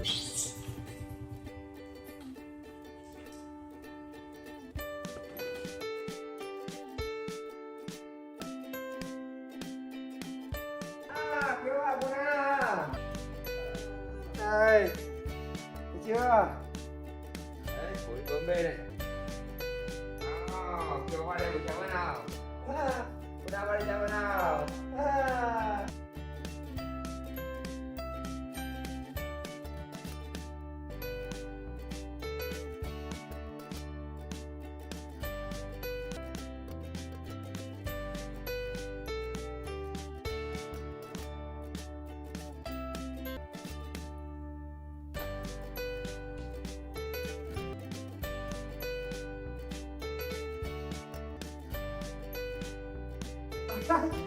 Cứu ạ bố nào. Đây, thấy chưa? Đấy, phối bướm bê này. Cứu qua đây mình chào nào. Bố nào qua đây chào nào.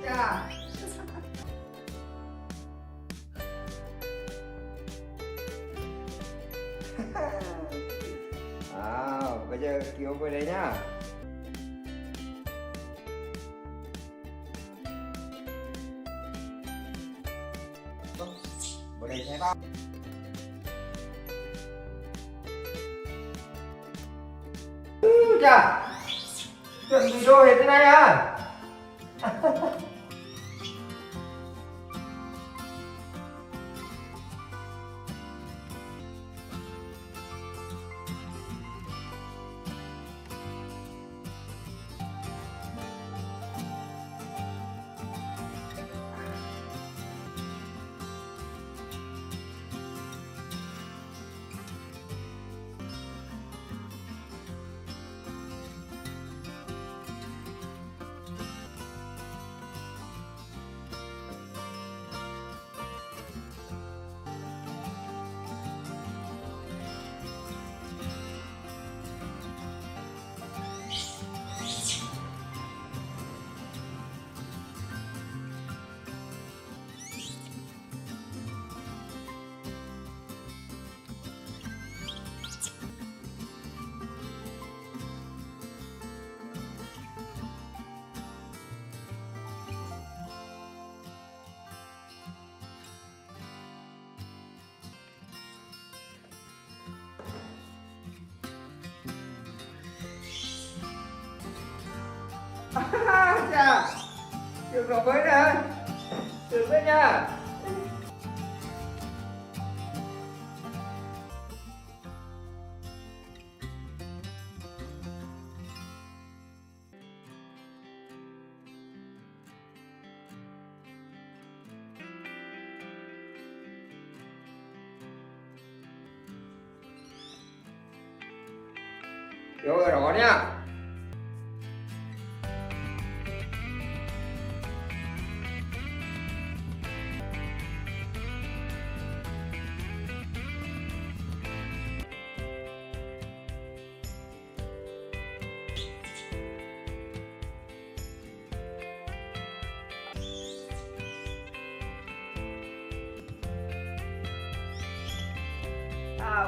Chà. Bây giờ cứu về đây nhá. Vào đây xem bao. Chà, chuẩn bị đồ hết thế này à? Chà, được rồi mới nè, được đấy nha. Vô rồi đó nha.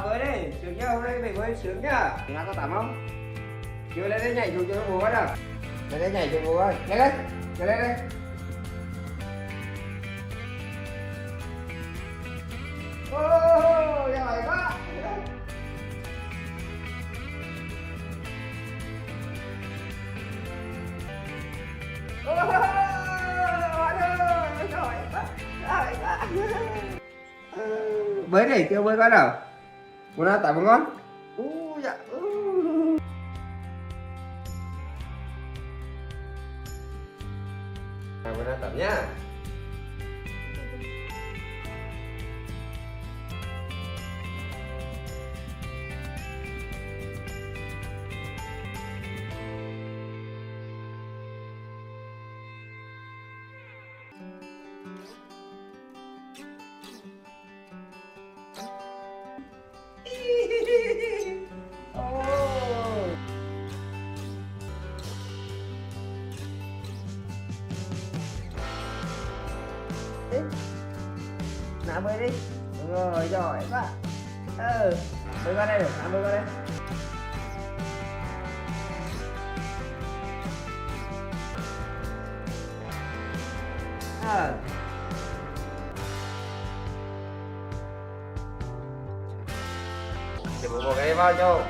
Với đi, sướng nhá, hôm nay mình với sướng nhá. Chúng ta có tắm không? Chưa lên đây nhảy xuống cho nó bố bắt nào. Lên đây nhảy xuống bố ơi, lên đây, lên đây. Ô, giỏi quá. Với này kêu với con nào. Bố nào tắm ngon. Dạ. Bố nào tắm nhá. Nào bơi đi. Đúng rồi, giỏi quá. Bơi qua đây, nào bơi qua đây. bố bỏ cái vào cho.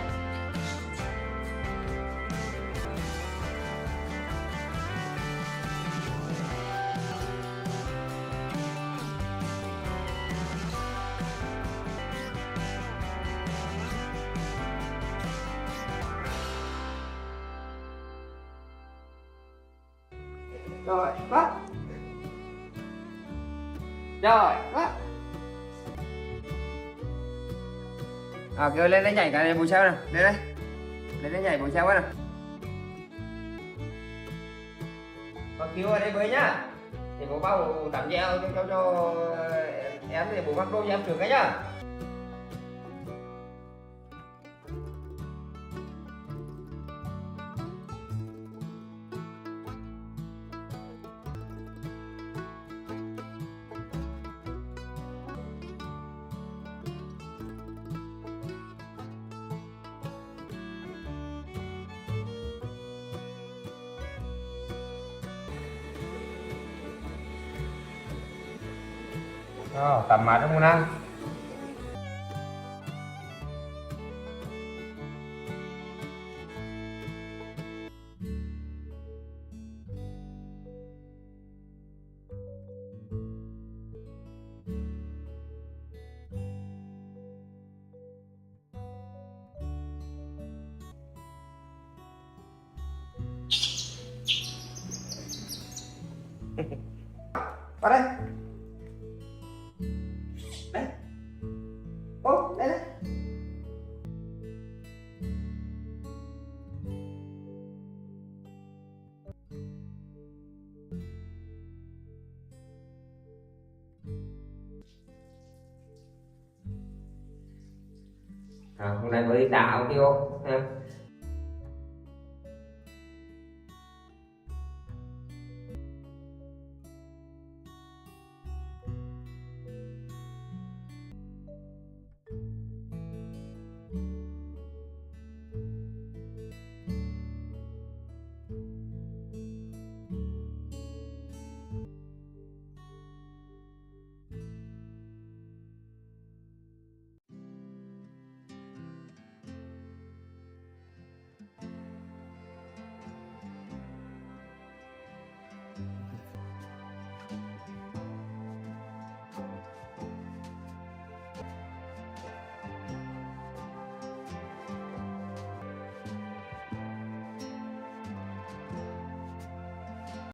Rồi, bắt. Rồi, bắt. Kêu lên đấy nhảy cái này bù sao nè, lên đây. Lên đấy nhảy bù sao nè. Con kêu ở đây bơi nhá. Thì bố bao bố tắm deo cho em thì bố mặc đồ cho em trước cái nhá. Tắm mát không nào. Vào đây. Đấy. Ô, đây đây. Hôm nay mới tạo kêu ha.